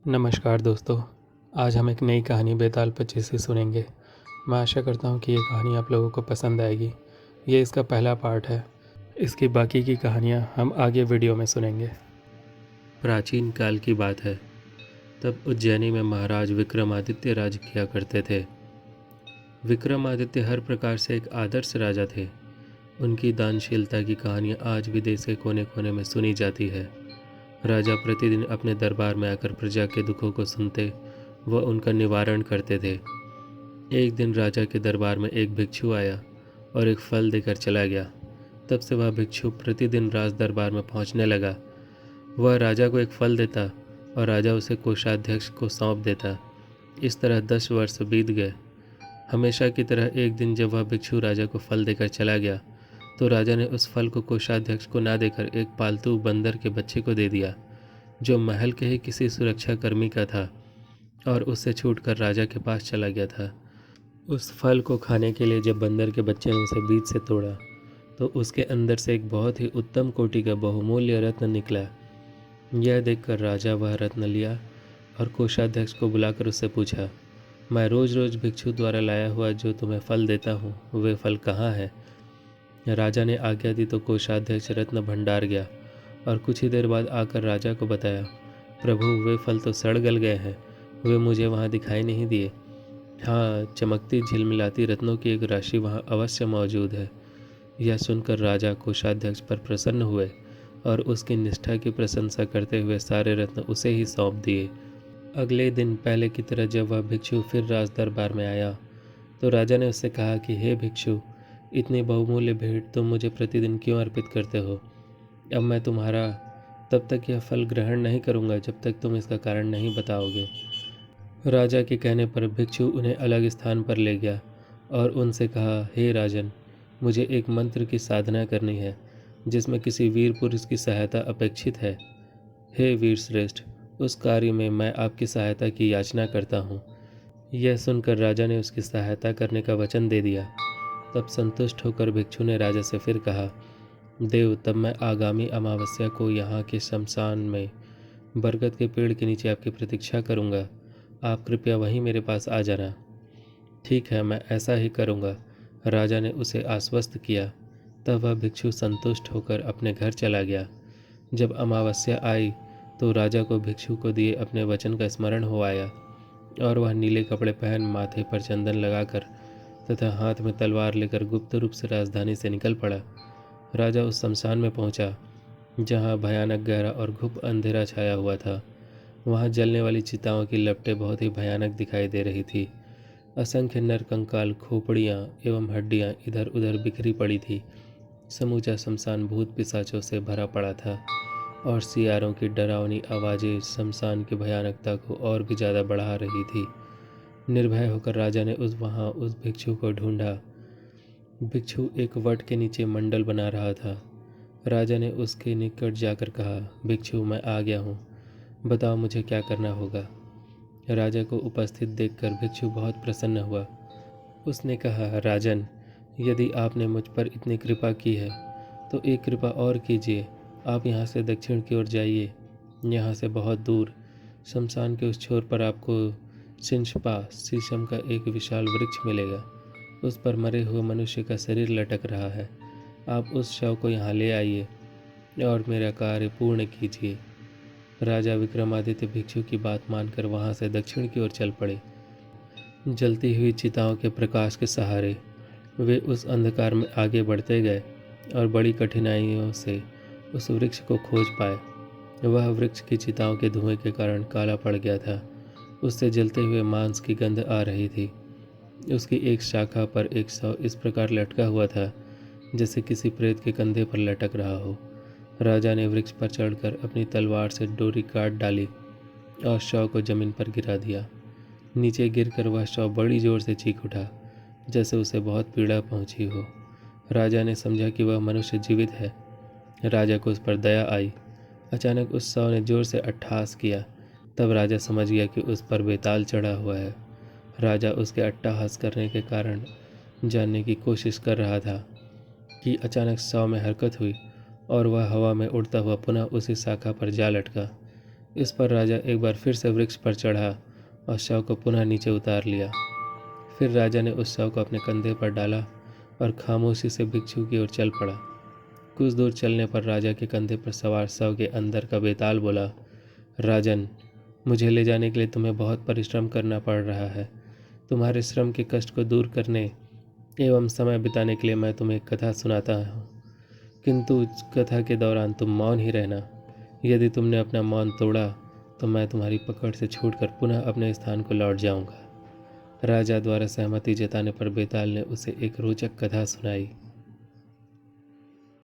नमस्कार दोस्तों। आज हम एक नई कहानी बेताल पक्षी से सुनेंगे। मैं आशा करता हूँ कि ये कहानी आप लोगों को पसंद आएगी। ये इसका पहला पार्ट है। इसकी बाकी की कहानियाँ हम आगे वीडियो में सुनेंगे। प्राचीन काल की बात है। तब उज्जैनी में महाराज विक्रमादित्य राज किया करते थे। विक्रमादित्य हर प्रकार से एक आदर्श राजा थे। उनकी दानशीलता की कहानियाँ आज भी देश के कोने कोने में सुनी जाती है। राजा प्रतिदिन अपने दरबार में आकर प्रजा के दुखों को सुनते व उनका निवारण करते थे। एक दिन राजा के दरबार में एक भिक्षु आया और एक फल देकर चला गया। तब से वह भिक्षु प्रतिदिन राज दरबार में पहुंचने लगा। वह राजा को एक फल देता और राजा उसे कोषाध्यक्ष को सौंप देता। इस तरह 10 वर्ष बीत गए। हमेशा की तरह एक दिन जब वह भिक्षु राजा को फल देकर चला गया तो राजा ने उस फल को कोषाध्यक्ष को ना देकर एक पालतू बंदर के बच्चे को दे दिया, जो महल के ही किसी सुरक्षा कर्मी का था, और उससे छूटकर राजा के पास चला गया था। उस फल को खाने के लिए जब बंदर के बच्चे ने उसे बीज से तोड़ा तो उसके अंदर से एक बहुत ही उत्तम कोटि का बहुमूल्य रत्न निकला। यह देखकर राजा वह रत्न लिया और कोषाध्यक्ष को बुलाकर उससे पूछा, मैं रोज रोज भिक्षु द्वारा लाया हुआ जो तुम्हें फल देता हूँ, वे फल कहाँ है? राजा ने आज्ञा दी तो कोषाध्यक्ष रत्न भंडार गया और कुछ ही देर बाद आकर राजा को बताया, प्रभु, वे फल तो सड़ गल गए हैं, वे मुझे वहाँ दिखाई नहीं दिए। हाँ, चमकती झिलमिलाती रत्नों की एक राशि वहाँ अवश्य मौजूद है। यह सुनकर राजा कोषाध्यक्ष पर प्रसन्न हुए और उसकी निष्ठा की प्रशंसा करते हुए सारे रत्न उसे ही सौंप दिए। अगले दिन पहले की तरह जब वह भिक्षु फिर राज दरबार में आया तो राजा ने उससे कहा कि हे भिक्षु, इतनी बहुमूल्य भेंट तुम मुझे प्रतिदिन क्यों अर्पित करते हो? अब मैं तुम्हारा तब तक यह फल ग्रहण नहीं करूँगा जब तक तुम इसका कारण नहीं बताओगे। राजा के कहने पर भिक्षु उन्हें अलग स्थान पर ले गया और उनसे कहा, हे राजन, मुझे एक मंत्र की साधना करनी है जिसमें किसी वीर पुरुष की सहायता अपेक्षित है। हे वीर श्रेष्ठ, उस कार्य में मैं आपकी सहायता की याचना करता हूँ। यह सुनकर राजा ने उसकी सहायता करने का वचन दे दिया। तब संतुष्ट होकर भिक्षु ने राजा से फिर कहा, देव, तब मैं आगामी अमावस्या को यहाँ के शमशान में बरगद के पेड़ के नीचे आपकी प्रतीक्षा करूँगा। आप कृपया वहीं मेरे पास आ जाना। ठीक है, मैं ऐसा ही करूँगा, राजा ने उसे आश्वस्त किया। तब वह भिक्षु संतुष्ट होकर अपने घर चला गया। जब अमावस्या आई तो राजा को भिक्षु को दिए अपने वचन का स्मरण हो आया और वह नीले कपड़े पहन, माथे पर चंदन लगाकर तथा हाथ में तलवार लेकर गुप्त रूप से राजधानी से निकल पड़ा। राजा उस शमशान में पहुंचा जहां भयानक गहरा और घुप अंधेरा छाया हुआ था। वहां जलने वाली चिताओं की लपटें बहुत ही भयानक दिखाई दे रही थी। असंख्य नरकंकाल, खोपड़ियाँ एवं हड्डियाँ इधर उधर बिखरी पड़ी थी। समूचा शमशान भूत पिशाचों से भरा पड़ा था और सियारों की डरावनी आवाज़ें शमशान की भयानकता को और भी ज़्यादा बढ़ा रही थी। निर्भय होकर राजा ने उस भिक्षु को ढूंढा। भिक्षु एक वट के नीचे मंडल बना रहा था। राजा ने उसके निकट जाकर कहा, भिक्षु, मैं आ गया हूँ, बताओ मुझे क्या करना होगा। राजा को उपस्थित देखकर भिक्षु बहुत प्रसन्न हुआ। उसने कहा, राजन, यदि आपने मुझ पर इतनी कृपा की है तो एक कृपा और कीजिए। आप यहाँ से दक्षिण की ओर जाइए। यहाँ से बहुत दूर शमशान के उस छोर पर आपको सिंशपा शीशम का एक विशाल वृक्ष मिलेगा। उस पर मरे हुए मनुष्य का शरीर लटक रहा है। आप उस शव को यहाँ ले आइए और मेरा कार्य पूर्ण कीजिए। राजा विक्रमादित्य भिक्षु की बात मानकर वहाँ से दक्षिण की ओर चल पड़े। जलती हुई चिताओं के प्रकाश के सहारे वे उस अंधकार में आगे बढ़ते गए और बड़ी कठिनाइयों से उस वृक्ष को खोज पाए। वह वृक्ष की चिताओं के धुएं के कारण काला पड़ गया था। उससे जलते हुए मांस की गंध आ रही थी। उसकी एक शाखा पर एक शव इस प्रकार लटका हुआ था जैसे किसी प्रेत के कंधे पर लटक रहा हो। राजा ने वृक्ष पर चढ़कर अपनी तलवार से डोरी काट डाली और शव को जमीन पर गिरा दिया। नीचे गिरकर वह शव बड़ी जोर से चीख उठा, जैसे उसे बहुत पीड़ा पहुंची हो। राजा ने समझा कि वह मनुष्य जीवित है। राजा को उस पर दया आई। अचानक उस शव ने जोर से अट्टहास किया। तब राजा समझ गया कि उस पर बेताल चढ़ा हुआ है। राजा उसके अट्टहास करने के कारण जानने की कोशिश कर रहा था कि अचानक शव में हरकत हुई और वह हवा में उड़ता हुआ पुनः उसी शाखा पर जा लटका। इस पर राजा एक बार फिर से वृक्ष पर चढ़ा और शव को पुनः नीचे उतार लिया। फिर राजा ने उस शव को अपने कंधे पर डाला और खामोशी से भिक्षु की ओर चल पड़ा। कुछ दूर चलने पर राजा के कंधे पर सवार शव के अंदर का बेताल बोला, राजन, मुझे ले जाने के लिए तुम्हें बहुत परिश्रम करना पड़ रहा है। तुम्हारे श्रम के कष्ट को दूर करने एवं समय बिताने के लिए मैं तुम्हें एक कथा सुनाता हूँ, किंतु कथा के दौरान तुम मौन ही रहना। यदि तुमने अपना मौन तोड़ा तो मैं तुम्हारी पकड़ से छूटकर पुनः अपने स्थान को लौट जाऊंगा। राजा द्वारा सहमति जताने पर बेताल ने उसे एक रोचक कथा सुनाई।